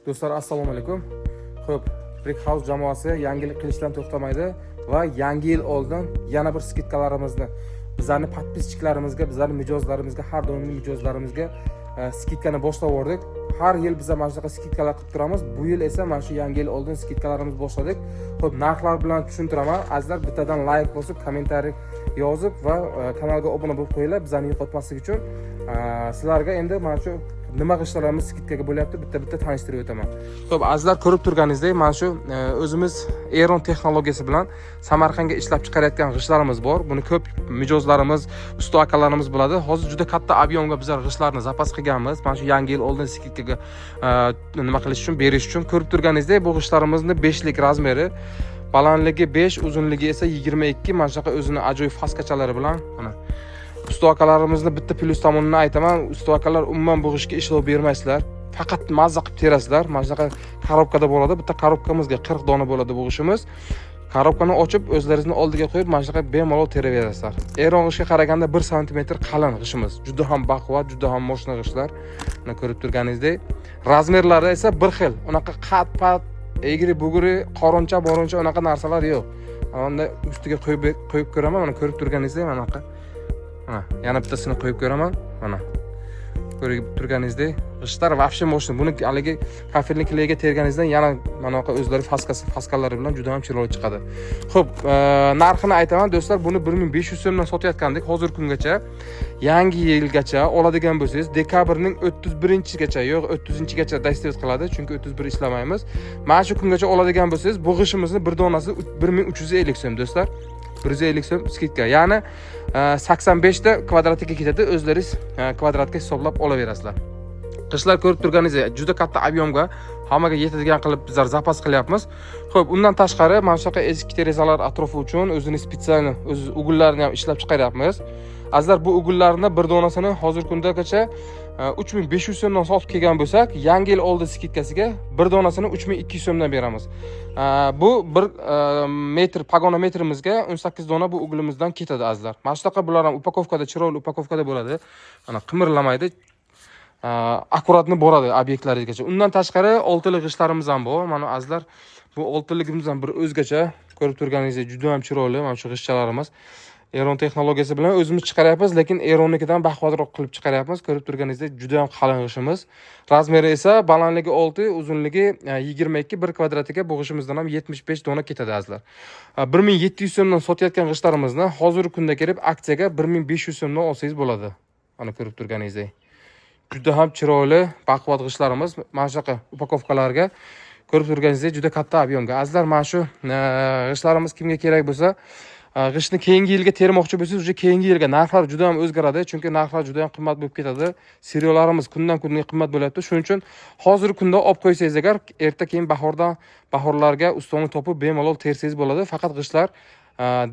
Do'stlar, assalomu alaykum. Xo'p, Brick House jamoasi yangilik qilishdan to'xtamaydi va yangi yil oldin yana bir skidkalarimizni, bizlarning podpischiklarimizga, bizlarning mijozlarimizga, har doimgi mijozlarimizga skidkani boshlab yubordik. Har yil biz mana shunaqa skidkalar qilib turamiz. Bu yil esa mana shu yangi yil oldin skidkalarimizni boshladik. Xo'p, narxlar bilan tushuntiraman. Azizlar, bittadan like bosib, kommentariy yozib va kanalga obuna bo'lib qo'yinglar, bizlarni yo'qotmaslik uchun. Sizlarga endi mana shu nima g'ishtlarimiz skidkaga bo'lyapti, bitta tanishtirib o'taman. Xo'p, azizlar, ko'rib turganingizdek, mana shu o'zimiz Aeron texnologiyasi bilan Samarqandga ishlab chiqarayotgan g'ishtlarimiz bor. Buni ko'p mijozlarimiz, usta akalarimiz biladi. Hozir juda katta ob'yomga bizlar g'ishtlarni zapas qilganmiz. Mana shu yangi yil oldin skidkaga nima qilish uchun, berish uchun. Ko'rib turganingizdek, bu g'ishtlarimizni 5 lik razmeri, balandligi 5, uzunligi esa 22. Mana shunaqa o'zini ajoyib faskachalari bilan mana usta akalarimizni bitta plyus tomonini aytaman. Usta akalar umuman bu g'ishtga ishlov bermaysizlar. Faqat mazza qilib terasizlar. Mana shunaqa korobkada bo'ladi. Bitta korobkamizga 40 dona bo'ladi bu g'ishtimiz. Korobkani ochib, o'zlaringizni oldiga qo'yib, mana shunaqa bemalol teraverasizlar. Aeron g'ishtga qaraganda 1 sm qalin g'ishtimiz. Juda ham baquvvat, juda ham moshna g'ishtlar. Mana ko'rib turganingizdek, razmerlari esa bir xil. Unaqa qat-pat, egri bugri, qoroncha, boroncha unaqa narsalar yo'q. Unda ustiga qo'yib ko'raman. Mana ko'rib turganingizdek, mana bunaqa. Yana bittasini qo'yib ko'raman. Mana ko'rib turganingizdek, g'ishtlar vafshe moshna. Buni haligi kafelniklarga terganingizdan yana mana bunaqa o'zlari faskalari bilan juda ham chiroyli chiqadi. Xo'p, narxini aytaman do'stlar, buni 1500 so'mdan sotayotgandik hozir kungacha. Yangi yilgacha oladigan bo'lsangiz, dekabrning 31-gacha, yo'q 30-gacha dastavit qiladi, chunki 31 ishlamaymiz. Mana shu kungacha oladigan bo'lsangiz, bu g'ishtimizni bir donasi 1350 so'm do'stlar. 150 so'm skidka. Ya'ni 85 ta kvadratiga ketadi. O'zlaringiz kvadratga hisoblab olaverasizlar. Qishlar ko'rib turganingizdek, juda katta ob'yomga hammaga yetadigan qilib bizlar zapas qilyapmiz. Xo'p, undan tashqari mana shunaqa eski derazalar atrofi uchun o'zini spetsial o'z ugullarini ham ishlab chiqaryapmiz. Azizlar, bu ugullarni bir donasini hozir kundagacha 3500 so'mdan sotib kelgan bo'lsak, yangi yil oldi skidkasiga bir donasini 3200 so'mdan beramiz. Bu 1 metr pagonometrimizga 18 dona bu ugulimizdan ketadi azizlar. Mana shunaqa bular ham upakovkada, chiroyli upakovkada bo'ladi. Mana qimirlamaydi. Akkuratni boradi obyektlarigacha. Undan tashqari 6 lik g'ishtlarimiz ham bor. Mana azizlar, bu 6 ligimiz ham bir o'zgacha. Ko'rib turganingizdek, juda ham chiroyli mana shu g'ishtchalarimiz. Aeron texnologiyasi bilan o'zimiz chiqaryapmiz, lekin Aeronnikidan baquvvatroq qilib chiqaryapmiz. Ko'rib turganingizdek, juda ham qalin g'ishtimiz. Razmeri esa balandligi 6, uzunligi 22, 1 kvadratiga bu g'ishtimizdan ham 75 dona ketadi azizlar. 1700 so'mdan sotayotgan g'ishtlarimizni hozirgi kunda kelib aksiyaga 1500 so'mdan olsangiz bo'ladi. Mana ko'rib turganingizdek. Juda ham chiroyli, baquvvat g'ishtlarimiz. Mana shunaqa upakovkalarga ko'rib turganingizdek juda katta ob'yomga. Azizlar, mana shu g'ishtlarimiz kimga kerak bo'lsa, g'ishtni keyingi yilga termoqchi bo'lsangiz, o'sha keyingi yilga narxlar juda ham o'zgaradi, chunki narxlar juda ham qimmat bo'lib ketadi. Seriallarimiz kundan kunga qimmat bo'lyapti. Shuning uchun hozirgi kunda olib qo'ysangiz agar, erta keyin bahorlarga ustoni topib bemalol tersangiz bo'ladi. Faqat g'ishtlar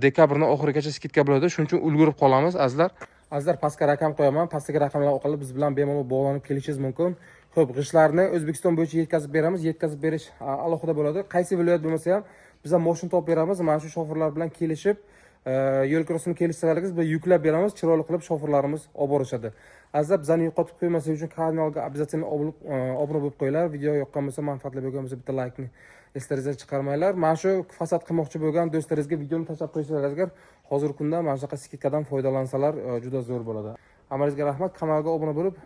dekabrning oxirigacha skidka bo'ladi. Shuning uchun ulgurib qolamiz azizlar. Azizlar, pastga raqam qo'yaman. Pastdagi raqamlar orqali biz bilan bemalol bog'lanib kelishingiz mumkin. Xo'p, g'ishtlarni O'zbekiston bo'yicha yetkazib beramiz. Yetkazib berish alohida bo'ladi. Qaysi viloyat bo'lmasa ham biz ham mashina topib beramiz. Mana shu shofirlar bilan kelishib, yo'l krossini kelishsangiz biz yuklab beramiz. Chiroyli qilib shofirlarimiz olib borishadi. Azizlar, bizani yo'qotib qo'ymaslik uchun kanalga обязательно obuna bo'lib qo'yinglar. Video yoqqan bo'lsa, manfaatli bo'lgan bo'lsa, bitta like ni eslaringizdan chiqarmanglar. Mana shu fasad qilmoqchi bo'lgan do'stlaringizga videoni tashlab qo'ysanglar agar, hozirgi kunda mana shunaqa skidkadan foydalansalar juda zo'r bo'ladi. Hammangizga rahmat. Kanalga obuna bo'lib,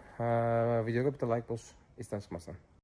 videoga bitta like bosish esdan chiqmasin.